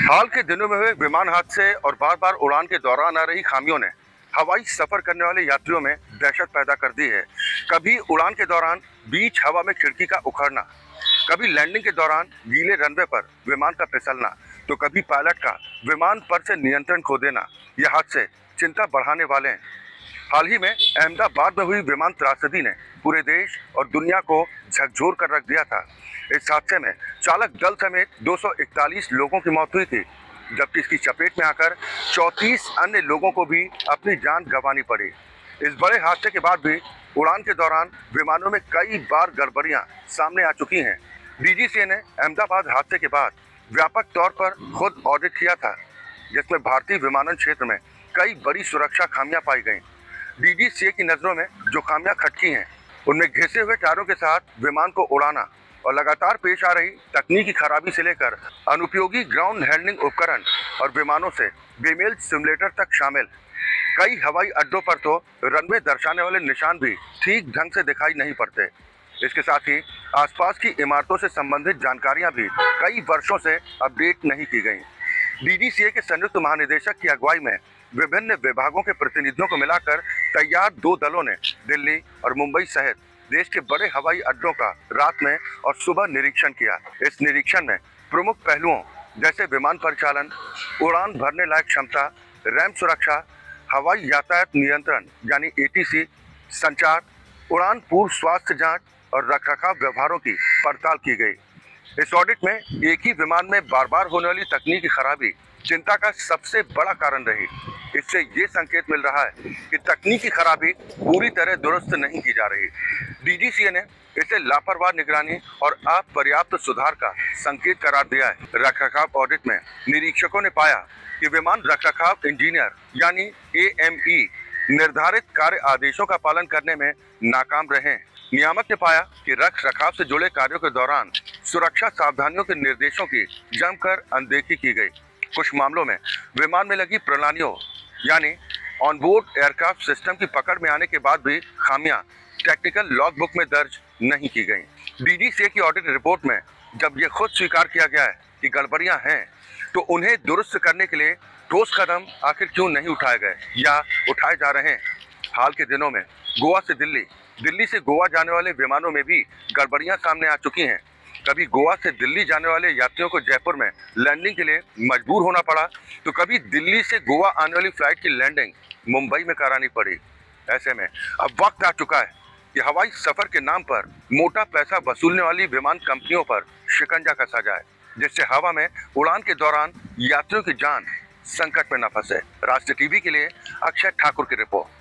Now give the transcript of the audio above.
हाल के दिनों में हुए विमान हादसे और बार बार उड़ान के दौरान आ रही खामियों ने हवाई सफर करने वाले यात्रियों में दहशत पैदा कर दी है। कभी उड़ान के दौरान बीच हवा में खिड़की का उखड़ना, कभी लैंडिंग के दौरान गीले रनवे पर विमान का फिसलना, तो कभी पायलट का विमान पर से नियंत्रण खो देना। यह हादसे चिंता बढ़ाने वाले हैं। हाल ही में अहमदाबाद में हुई विमान त्रासदी ने पूरे देश और दुनिया को झकझोर कर रख दिया था। इस हादसे में चालक दल समेत 241 लोगों की मौत हुई थी, जबकि इसकी चपेट में आकर 34 अन्य लोगों को भी अपनी जान गंवानी पड़ी। इस बड़े हादसे के बाद भी उड़ान के दौरान विमानों में कई बार गड़बड़ियां सामने आ चुकी हैं। डीजीसीए ने अहमदाबाद हादसे के बाद व्यापक तौर पर खुद ऑडिट किया था, जिसमें भारतीय विमानन क्षेत्र में कई बड़ी सुरक्षा खामियां पाई गईं। डीजीसीए की नजरों में जो खामियां खटकी हैं, उनमें घिसे हुए टायरों के साथ विमान को उड़ाना और लगातार पेश आ रही तकनीकी खराबी से लेकर अनुपयोगी ग्राउंड हैंडलिंग उपकरण और विमानों से बेमेल सिमुलेटर तक शामिल। कई हवाई अड्डों पर तो रनवे दर्शाने वाले निशान भी ठीक ढंग से दिखाई नहीं पड़ते। इसके साथ ही आसपास की इमारतों से संबंधित जानकारियां भी कई वर्षों से अपडेट नहीं की गई। डीजीसीए के संयुक्त महानिदेशक की अगुवाई में विभिन्न विभागों के प्रतिनिधियों को मिलाकर तैयार 2 दलों ने दिल्ली और मुंबई सहित देश के बड़े हवाई अड्डों का रात में और सुबह निरीक्षण किया। इस निरीक्षण में प्रमुख पहलुओं जैसे विमान परिचालन, उड़ान भरने लायक क्षमता, रैम सुरक्षा, हवाई यातायात नियंत्रण यानी एटीसी, संचार, उड़ान पूर्व स्वास्थ्य जांच और रखरखाव व्यवहारों की पड़ताल की गई। इस ऑडिट में एक ही विमान में बार बार होने वाली तकनीकी खराबी चिंता का सबसे बड़ा कारण रही। इससे ये संकेत मिल रहा है कि तकनीकी खराबी पूरी तरह दुरुस्त नहीं की जा रही। डीजीसीए ने इसे लापरवाह निगरानी और अपर्याप्त सुधार का संकेत करार दिया है। रखरखाव ऑडिट में निरीक्षकों ने पाया कि विमान रखरखाव इंजीनियर यानी एएमई निर्धारित कार्य आदेशों का पालन करने में नाकाम रहे। नियामक ने पाया कि रख रखाव से जुड़े कार्यों के दौरान सुरक्षा सावधानियों के निर्देशों की जमकर अनदेखी की गई। कुछ मामलों में विमान में लगी प्रणालियों यानी ऑनबोर्ड एयरक्राफ्ट सिस्टम की पकड़ में आने के बाद भी खामियां टेक्निकल लॉग बुक में दर्ज नहीं की गई। डीजीसीए की ऑडिट रिपोर्ट में जब ये खुद स्वीकार किया गया है कि गड़बड़ियां हैं, तो उन्हें दुरुस्त करने के लिए ठोस कदम आखिर क्यों नहीं उठाए गए या उठाए जा रहे हैं। हाल के दिनों में गोवा से दिल्ली, दिल्ली से गोवा जाने वाले विमानों में भी गड़बड़ियां सामने आ चुकी हैं। कभी गोवा से दिल्ली जाने वाले यात्रियों को जयपुर में लैंडिंग के लिए मजबूर होना पड़ा, तो कभी दिल्ली से गोवा आने वाली फ्लाइट की लैंडिंग मुंबई में करानी पड़ी। ऐसे में अब वक्त आ चुका है कि हवाई सफर के नाम पर मोटा पैसा वसूलने वाली विमान कंपनियों पर शिकंजा कसा जाए, जिससे हवा में उड़ान के दौरान यात्रियों की जान संकट में न फंसे। राष्ट्रीय टीवी के लिए अक्षय ठाकुर की रिपोर्ट।